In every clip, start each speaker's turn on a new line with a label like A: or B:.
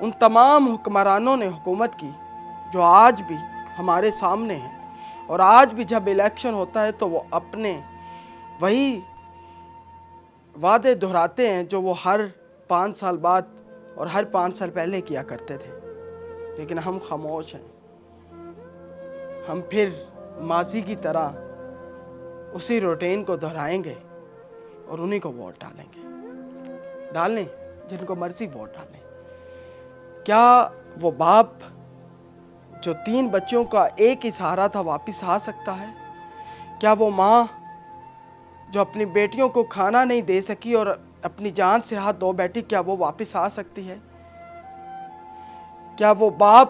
A: ان تمام حکمرانوں نے حکومت کی جو آج بھی ہمارے سامنے ہیں، اور آج بھی جب الیکشن ہوتا ہے تو وہ اپنے وہی وعدے دہراتے ہیں جو وہ ہر 5 سال بعد اور ہر 5 سال پہلے کیا کرتے تھے، لیکن ہم خاموش ہیں۔ ہم پھر ماضی کی طرح اسی روٹین کو دہرائیں گے اور انہی کو ووٹ ڈالیں گے۔ ڈالیں جن کو مرضی ووٹ ڈالیں۔ کیا وہ باپ جو 3 بچوں کا ایک ہی سہارا تھا واپس آ سکتا ہے؟ کیا وہ ماں جو اپنی بیٹیوں کو کھانا نہیں دے سکی اور اپنی جان سے ہاتھ دھو بیٹھی، کیا وہ واپس آ سکتی ہے؟ کیا وہ باپ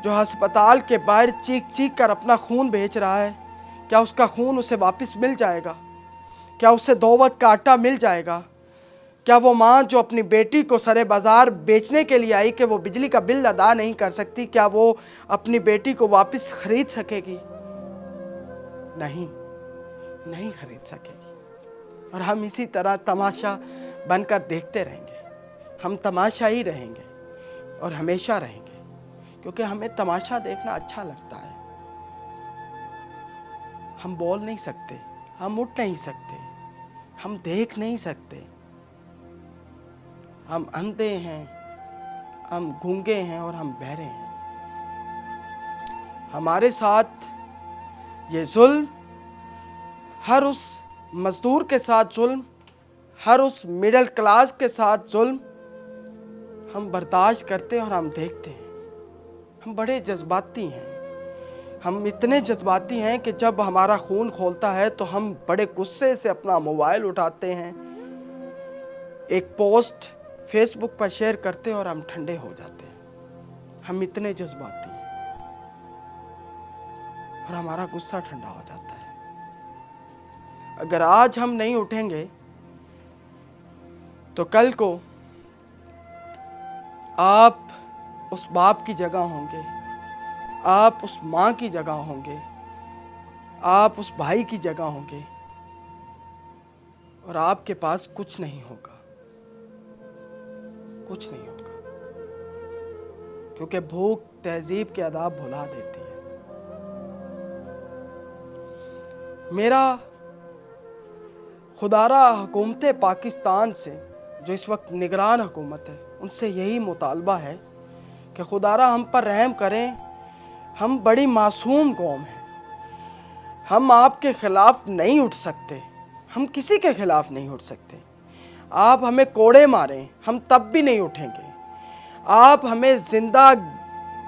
A: جو ہسپتال کے باہر چیخ چیخ کر اپنا خون بیچ رہا ہے، کیا اس کا خون اسے واپس مل جائے گا؟ کیا اسے 2 وقت کا آٹا مل جائے گا؟ کیا وہ ماں جو اپنی بیٹی کو سرے بازار بیچنے کے لیے آئی کہ وہ بجلی کا بل ادا نہیں کر سکتی، کیا وہ اپنی بیٹی کو واپس خرید سکے گی؟ نہیں خرید سکے گی۔ اور ہم اسی طرح تماشا بن کر دیکھتے رہیں گے۔ ہم تماشا ہی رہیں گے اور ہمیشہ رہیں گے، کیونکہ ہمیں تماشا دیکھنا اچھا لگتا ہے۔ ہم بول نہیں سکتے، ہم اٹھ نہیں سکتے، ہم دیکھ نہیں سکتے، ہم اندھے ہیں، ہم گونگے ہیں اور ہم بہرے ہیں۔ ہمارے ساتھ یہ ظلم، ہر اس مزدور کے ساتھ ظلم، ہر اس مڈل کلاس کے ساتھ ظلم ہم برداشت کرتے ہیں اور ہم دیکھتے ہیں۔ ہم بڑے جذباتی ہیں۔ ہم اتنے جذباتی ہیں کہ جب ہمارا خون کھولتا ہے تو ہم بڑے غصے سے اپنا موبائل اٹھاتے ہیں، ایک پوسٹ فیس بک پر شیئر کرتے ہیں اور ہم ٹھنڈے ہو جاتے ہیں۔ ہم اتنے جذباتی ہیں اور ہمارا غصہ ٹھنڈا ہو جاتا ہے۔ اگر آج ہم نہیں اٹھیں گے تو کل کو آپ اس باپ کی جگہ ہوں گے، آپ اس ماں کی جگہ ہوں گے، آپ اس بھائی کی جگہ ہوں گے، اور آپ کے پاس کچھ نہیں ہوگا، کچھ نہیں ہوگا، کیونکہ بھوک تہذیب کے آداب بھلا دیتی ہے۔ میرا خدارہ حکومت پاکستان سے، جو اس وقت نگران حکومت ہے، ان سے یہی مطالبہ ہے کہ خدارہ ہم پر رحم کریں۔ ہم بڑی معصوم قوم ہیں، ہم آپ کے خلاف نہیں اٹھ سکتے، ہم کسی کے خلاف نہیں اٹھ سکتے۔ آپ ہمیں کوڑے ماریں ہم تب بھی نہیں اٹھیں گے، آپ ہمیں زندہ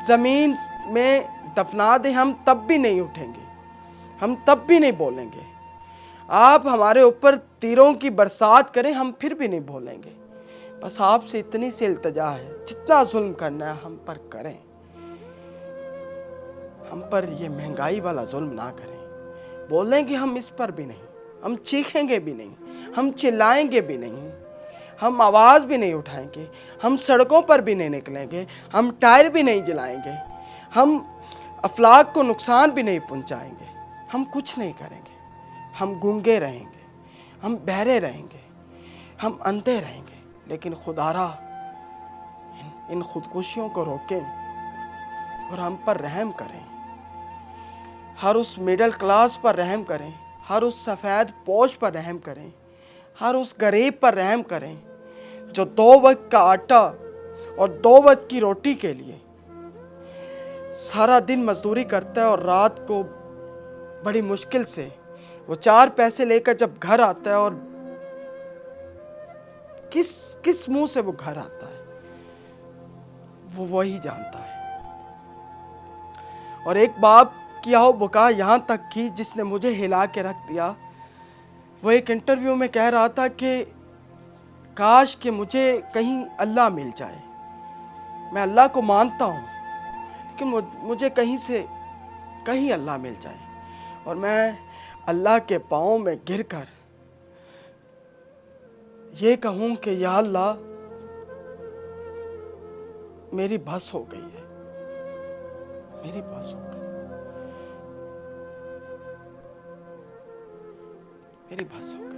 A: زمین میں دفنا دیں ہم تب بھی نہیں اٹھیں گے، ہم تب بھی نہیں بولیں گے۔ آپ ہمارے اوپر تیروں کی برسات کریں ہم پھر بھی نہیں بولیں گے۔ بس آپ سے اتنی سی التجا ہے، جتنا ظلم کرنا ہے ہم پر کریں، ہم پر یہ مہنگائی والا ظلم نہ کریں۔ بولیں گے ہم اس پر بھی نہیں، ہم چیخیں گے بھی نہیں، ہم چلائیں گے بھی نہیں، ہم آواز بھی نہیں اٹھائیں گے، ہم سڑکوں پر بھی نہیں نکلیں گے، ہم ٹائر بھی نہیں جلائیں گے، ہم افلاک کو نقصان بھی نہیں پہنچائیں گے، ہم کچھ نہیں کریں گے۔ ہم گونگے رہیں گے، ہم بہرے رہیں گے، ہم اندھے رہیں گے، لیکن خدارہ ان خودکشیوں کو روکیں اور ہم پر رحم کریں۔ ہر اس مڈل کلاس پر رحم کریں، ہر اس سفید پوش پر رحم کریں، ہر اس غریب پر رحم کریں جو 2 وقت کا آٹا اور 2 وقت کی روٹی کے لیے سارا دن مزدوری کرتا ہے، اور رات کو بڑی مشکل سے وہ 4 پیسے لے کر جب گھر آتا ہے، اور کس منہ سے وہ گھر آتا ہے وہ وہی جانتا ہے۔ اور ایک باپ کی آہ و بکا یہاں تک کی جس نے مجھے ہلا کے رکھ دیا۔ وہ ایک انٹرویو میں کہہ رہا تھا کہ کاش کہ مجھے کہیں اللہ مل جائے، میں اللہ کو مانتا ہوں لیکن مجھے کہیں اللہ مل جائے، اور میں اللہ کے پاؤں میں گر کر یہ کہوں کہ یا اللہ میری بس ہو گئی ہے، میری بس ہو گئی، میری بس ہو گئی۔